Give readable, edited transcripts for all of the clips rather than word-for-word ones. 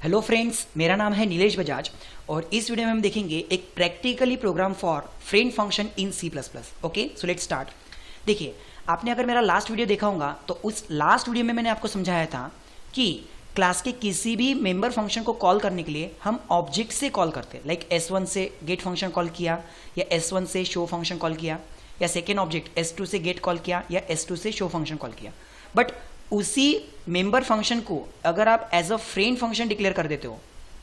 Hello friends, मेरा नाम है नीलेश बजाज और इस वीडियो में हम देखेंगे एक practically program for friend function in C plus plus. Okay, so let's start. देखिए, आपने अगर मेरा लास्ट वीडियो देखा होगा तो उस लास्ट वीडियो में मैंने आपको समझाया था कि क्लास के किसी भी मेंबर फंक्शन को कॉल करने के लिए हम ऑब्जेक्ट से कॉल करते हैं। लाइक S1 से गेट फंक्शन कॉल किया या S1 से शो फंक्शन कॉल किया या सेकेंड ऑब्जेक्ट S2 से गेट कॉल किया या S2 से शो फंक्शन कॉल किया। बट उसी मेंबर फंक्शन को अगर आप as a friend function declare कर देते हो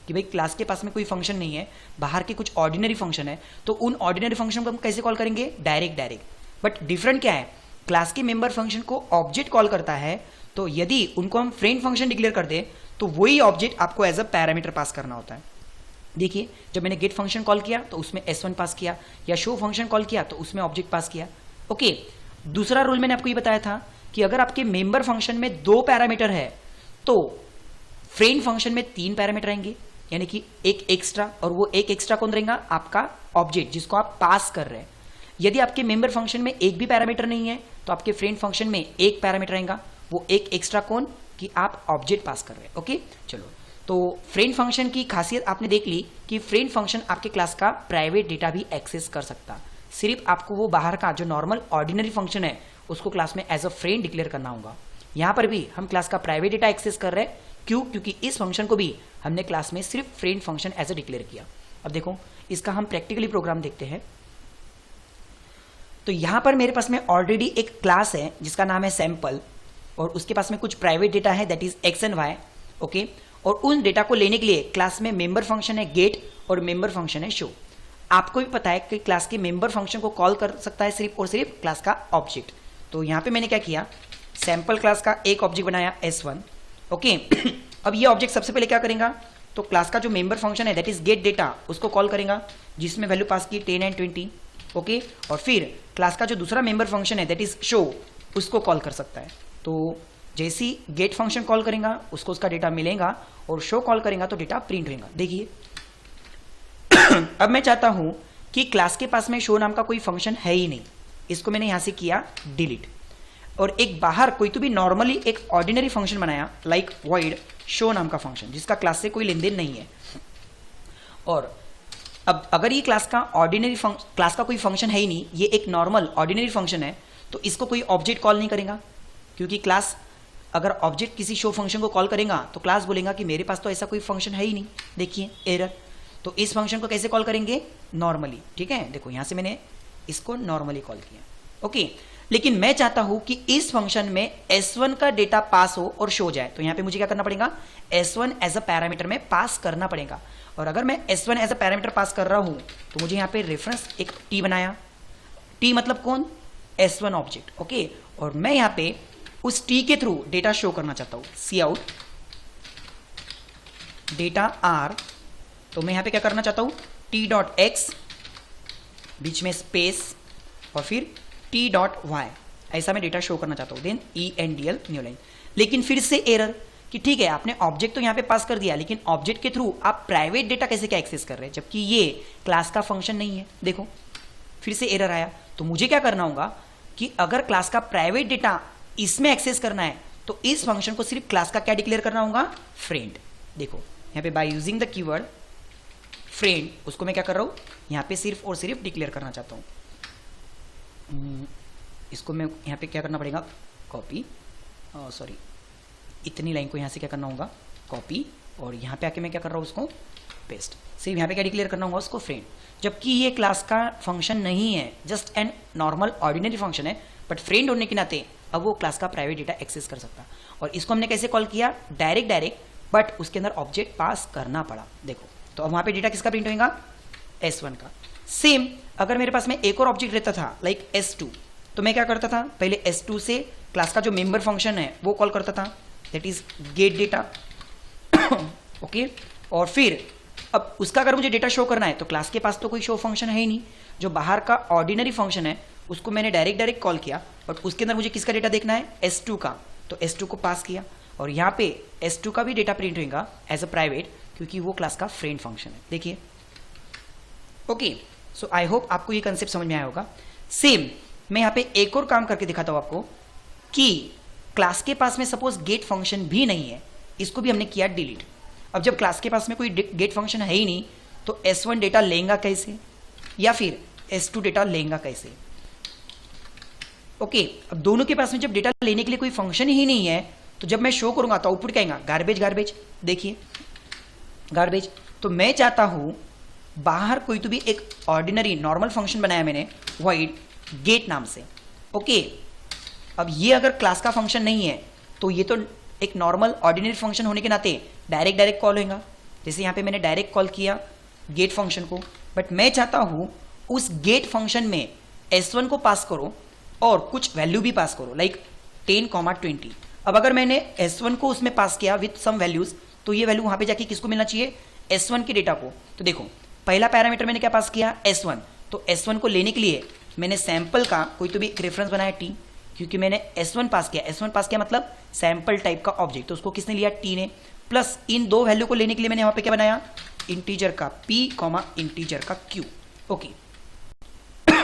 कि भाई क्लास के पास में कोई फंक्शन नहीं है, बाहर के कुछ ऑर्डिनरी फंक्शन है, तो उन ऑर्डिनरी फंक्शन को हम कैसे कॉल करेंगे? डायरेक्ट। बट डिफरेंट क्या है, क्लास के मेंबर फंक्शन को ऑब्जेक्ट कॉल करता है, तो यदि उनको हम फ्रेंड फंक्शन डिक्लेयर कर दे तो वही ऑब्जेक्ट आपको एज अ पैरामीटर पास करना होता है। देखिए, जब मैंने गेट फंक्शन कॉल किया तो उसमें S1 पास किया या शो फंक्शन कॉल किया तो उसमें ऑब्जेक्ट पास किया। ओके, दूसरा रूल मैंने आपको ये बताया था कि अगर आपके मेंबर फंक्शन में 2 पैरामीटर है तो फ्रेंड फंक्शन में 3 पैरामीटर आएंगे, यानी कि एक एक्स्ट्रा, और वो एक एक्स्ट्रा कौन रहेगा? आपका ऑब्जेक्ट जिसको आप पास कर रहे हैं। यदि आपके मेंबर फंक्शन में एक भी पैरामीटर नहीं है तो आपके फ्रेंड फंक्शन में एक पैरामीटर आएगा, वो एक एक्स्ट्रा कौन? कि आप ऑब्जेक्ट पास कर रहे हैं। ओके, चलो, तो फ्रेंड फंक्शन की खासियत आपने देख ली कि फ्रेंड फंक्शन आपके क्लास का प्राइवेट डेटा भी एक्सेस कर सकता। सिर्फ आपको वो बाहर का जो नॉर्मल ऑर्डिनरी फंक्शन है उसको क्लास में एज अ फ्रेंड डिक्लेयर करना होगा। यहां पर भी हम क्लास का प्राइवेट डेटा एक्सेस कर रहे हैं। क्यों? क्योंकि इस फंक्शन को भी हमने क्लास में सिर्फ friend function as a declare किया। अब देखो, इसका हम प्रैक्टिकली प्रोग्राम देखते हैं। तो यहां पर मेरे पास में ऑलरेडी एक क्लास है जिसका नाम है सैंपल, और उसके पास में कुछ प्राइवेट डेटा है that is X and Y. Okay, और उन डेटा को लेने के लिए क्लास में मेंबर फंक्शन है गेट और मेंबर फंक्शन है शो। आपको भी पता है कि क्लास के मेंबर फंक्शन को कॉल कर सकता है सिर्फ और सिर्फ क्लास का ऑब्जेक्ट। तो यहां पे मैंने क्या किया, सैंपल क्लास का एक ऑब्जेक्ट बनाया S1। ओके, अब ये ऑब्जेक्ट सबसे पहले क्या करेगा, तो क्लास का जो मेंबर फंक्शन है दैट इज गेट डेटा उसको कॉल करेगा, जिसमें वैल्यू पास की 10 एंड 20। ओके, और फिर क्लास का जो दूसरा मेंबर फंक्शन है दैट इज शो, उसको कॉल कर सकता है। तो जैसे ही गेट फंक्शन कॉल करेगा उसको उसका डेटा मिलेगा, और शो कॉल करेगा तो डेटा प्रिंट होगा। देखिए, अब मैं चाहता हूं कि क्लास के पास में शो नाम का कोई फंक्शन है ही नहीं, इसको मैंने यहां से किया डिलीट, और एक बाहर कोई तो भी नॉर्मली एक ऑर्डिनरी फंक्शन बनाया लाइक वॉइड शो नाम का फंक्शन जिसका क्लास से कोई लेन देन नहीं है। और अब अगर ये क्लास का क्लास का कोई फंक्शन है ही नहीं, ये एक नॉर्मल ऑर्डिनरी फंक्शन है, तो इसको कोई ऑब्जेक्ट कॉल नहीं करेगा, क्योंकि क्लास अगर ऑब्जेक्ट किसी शो फंक्शन को कॉल करेगा तो क्लास बोलेगा कि मेरे पास तो ऐसा कोई फंक्शन है ही नहीं। देखिए एरर। तो इस फंक्शन को कैसे कॉल करेंगे? नॉर्मली। ठीक है, देखो यहां से मैंने इसको नॉर्मली कॉल किया। ओके, लेकिन मैं चाहता हूं कि इस फंक्शन में S1 का डेटा पास हो और शो जाए, तो यहां पे मुझे क्या करना पड़ेगा? S1 एज अ पैरामीटर में पास करना पड़ेगा। और अगर मैं S1 as a parameter pass कर रहा हूं तो मुझे यहां पे रेफरेंस एक T बनाया। T मतलब कौन? S1 object. ओके, और मैं यहां पे उस T के थ्रू डेटा शो करना चाहता हूं। सी आउट डेटा R, तो मैं यहां पे क्या करना चाहता हूं? T.x बीच में स्पेस और फिर T.y, ऐसा मैं डेटा शो करना चाहता हूं। Then ENDL new line. लेकिन फिर से एरर कि ठीक है, आपने ऑब्जेक्ट तो यहां पे पास कर दिया, लेकिन ऑब्जेक्ट के थ्रू आप प्राइवेट डेटा कैसे क्या एक्सेस कर रहे हैं, जबकि ये क्लास का फंक्शन नहीं है। देखो फिर से एरर आया। तो मुझे क्या करना होगा कि अगर क्लास का प्राइवेट डेटा इसमें एक्सेस करना है तो इस फंक्शन को सिर्फ क्लास का क्या डिक्लेयर करना होगा? फ्रेंड। देखो यहां पे by using the keyword friend, उसको मैं क्या कर रहा हूं? यहां पे सिर्फ और सिर्फ डिक्लेयर करना चाहता हूं। इसको मैं यहां पे क्या करना पड़ेगा? कॉपी, सॉरी, इतनी लाइन को यहां से क्या करना होगा? कॉपी, और यहां पे आके मैं क्या कर रहा हूं? उसको पेस्ट। सिर्फ यहां पे क्या डिक्लेयर करना होगा? उसको फ्रेंड। जबकि ये क्लास का फंक्शन नहीं है, just an normal ordinary function है, बट फ्रेंड होने के नाते अब वो क्लास का प्राइवेट डेटा एक्सेस कर सकता। और इसको हमने कैसे कॉल किया? डायरेक्ट, बट उसके अंदर ऑब्जेक्ट पास करना पड़ा। देखो, तो अब वहां पे डेटा किसका प्रिंट होगा? S1 का। सेम अगर मेरे पास में एक और ऑब्जेक्ट रहता था लाइक S2, तो मैं क्या करता था? पहले S2 से क्लास का जो मेंबर फंक्शन है वो कॉल करता था, that is get data. Okay, और फिर अब उसका अगर मुझे डेटा शो करना है तो क्लास के पास तो कोई शो फंक्शन है ही नहीं, जो बाहर का ऑर्डिनरी फंक्शन है उसको मैंने डायरेक्ट कॉल किया, बट उसके अंदर मुझे किसका डेटा देखना है? S2 का। तो S2 को पास किया, और यहाँ पे S2 का भी डेटा प्रिंट होगा एज अ प्राइवेट, क्योंकि वो क्लास का फ्रेंड फंक्शन है। देखिए, ओके, सो आई होप आपको ये कंसेप्ट समझ में आया होगा। सेम मैं यहाँ पे एक और काम करके दिखाता हूँ आपको कि क्लास के पास में सपोज गेट फंक्शन भी नहीं है, इसको भी हमने किया डिलीट। अब जब क्लास के पास में कोई गेट फंक्शन है ही नहीं तो S1 डेटा लेगा कैसे या फिर S2 डेटा लेगा कैसे? ओके, अब दोनों के पास में जब डेटा लेने के लिए कोई फंक्शन ही नहीं है तो जब मैं शो करूंगा तो आउटपुट क्या आएगा? Garbage garbage. देखिए गार्बेज। तो मैं चाहता हूं बाहर कोई तो भी एक ऑर्डिनरी नॉर्मल फंक्शन बनाया मैंने void गेट नाम से। ओके, अब ये अगर क्लास का फंक्शन नहीं है तो ये तो एक नॉर्मल ऑर्डिनरी फंक्शन होने के नाते डायरेक्ट कॉल होगा। जैसे यहाँ पे मैंने डायरेक्ट कॉल किया गेट फंक्शन को, बट मैं चाहता हूं उस गेट फंक्शन में S1 को पास करो और कुछ वैल्यू भी पास करो, लाइक 10,20। अब अगर मैंने S1 को उसमें पास किया विथ सम वैल्यूज तो ये वैल्यू वहां पे जाके किसको मिलना चाहिए? S1 के डेटा को। तो देखो पहला पैरामीटर मैंने क्या पास किया? S1। तो S1 को लेने के लिए मैंने सैंपल का कोई तो भी एक रेफरेंस बनाया T, क्योंकि मैंने S1 पास किया। S1 पास किया मतलब सैंपल टाइप का ऑब्जेक्ट, तो उसको किसने लिया? T ने। प्लस इन दो वैल्यू को लेने के लिए मैंने वहां पे क्या बनाया? इंटीजर का P, इंटीजर का Q। ओके,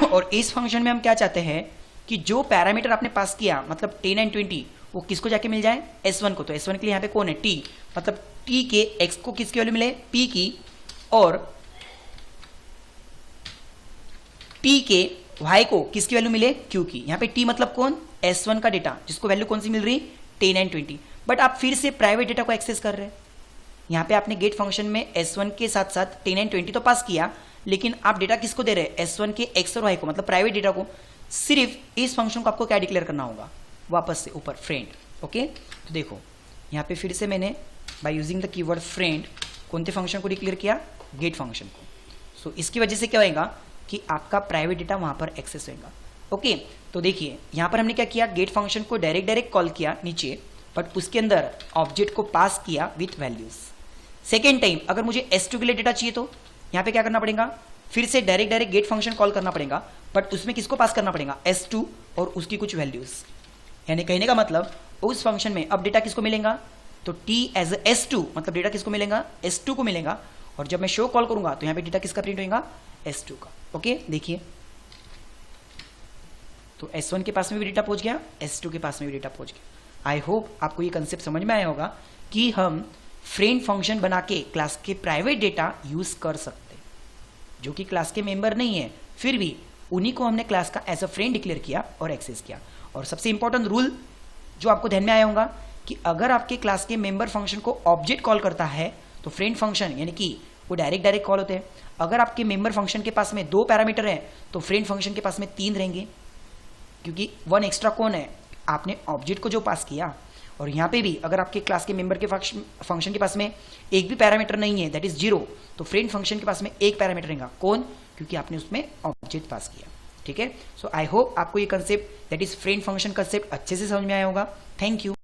और इस फंक्शन में हम क्या चाहते हैं कि जो पैरामीटर आपने पास किया मतलब 10 एंड 20 वो किसको जाके मिल जाए? S1 को। तो S1 के लिए यहाँ पे कौन है? T। मतलब T के X को किसकी वैल्यू मिले? P की, और T के Y को किसकी वैल्यू मिले? Q की। यहाँ पे T मतलब कौन? S1 का डेटा, जिसको वैल्यू कौन सी मिल रही? 10 एंड 20। बट आप फिर से प्राइवेट डेटा को एक्सेस कर रहे हैं। यहाँ पे आपने गेट फंक्शन में S1 के साथ साथ 10 एंड 20 तो पास किया, लेकिन आप डेटा किसको दे रहे हैं? S1 के X और Y को, मतलब प्राइवेट डेटा को। सिर्फ इस फंक्शन को आपको क्या डिक्लेयर करना होगा? वापस से ऊपर फ्रेंड। ओके, तो देखो यहाँ पे फिर से मैंने by using the keyword friend कौन से फंक्शन को डिक्लेयर किया? गेट फंक्शन को। सो इसकी वजह से क्या होगा कि आपका प्राइवेट डेटा वहां पर एक्सेस होगा। ओके, तो देखिए यहाँ पर हमने क्या किया? गेट फंक्शन को डायरेक्ट कॉल किया नीचे, बट उसके अंदर ऑब्जेक्ट को पास किया विथ वैल्यूज। सेकेंड टाइम अगर मुझे S2 के लिए डेटा चाहिए तो यहाँ पे क्या करना पड़ेगा? फिर से डायरेक्ट गेट फंक्शन कॉल करना पड़ेगा, बट उसमें किसको पास करना पड़ेगा? S2 और उसकी कुछ वैल्यूज। यानी कहने का मतलब उस फंक्शन में अब डेटा किसको मिलेगा? तो T एज S2 मतलब डेटा किसको मिलेगा? S2 को मिलेगा। और जब मैं शो कॉल करूंगा तो यहाँ पे डेटा किसका प्रिंट होगा? S2 का। ओके, देखिए तो S1 के पास में भी डेटा पहुंच गया, S2 के पास में भी डेटा पहुंच गया। आई होप आपको ये कंसेप्ट समझ में आया होगा कि हम फ्रेंड फंक्शन बना के क्लास के प्राइवेट डेटा यूज कर सकते, जो कि क्लास के मेंबर नहीं है, फिर भी उन्हीं को हमने क्लास का एज अ फ्रेंड डिक्लेयर किया और एक्सेस किया। और सबसे इंपॉर्टेंट रूल जो आपको ध्यान में आया होगा कि अगर आपके क्लास के मेंबर फंक्शन को ऑब्जेक्ट कॉल करता है तो फ्रेंड फंक्शन यानी कि वो डायरेक्ट कॉल होते हैं। अगर आपके मेंबर फंक्शन के पास में 2 पैरामीटर है तो फ्रेंड फंक्शन के पास में 3 रहेंगे, क्योंकि 1 एक्स्ट्रा कौन है? आपने ऑब्जेक्ट को जो पास किया। और यहाँ पे भी अगर आपके क्लास के मेंबर के फंक्शन के पास में एक भी पैरामीटर नहीं है, दैट इज 0, तो फ्रेंड फंक्शन के पास में एक पैरामीटर रहेगा। कौन? क्योंकि आपने उसमें ऑब्जेक्ट पास किया। ठीक है, सो आई होप आपको ये concept that is friend function concept अच्छे से समझ में आया होगा। Thank you.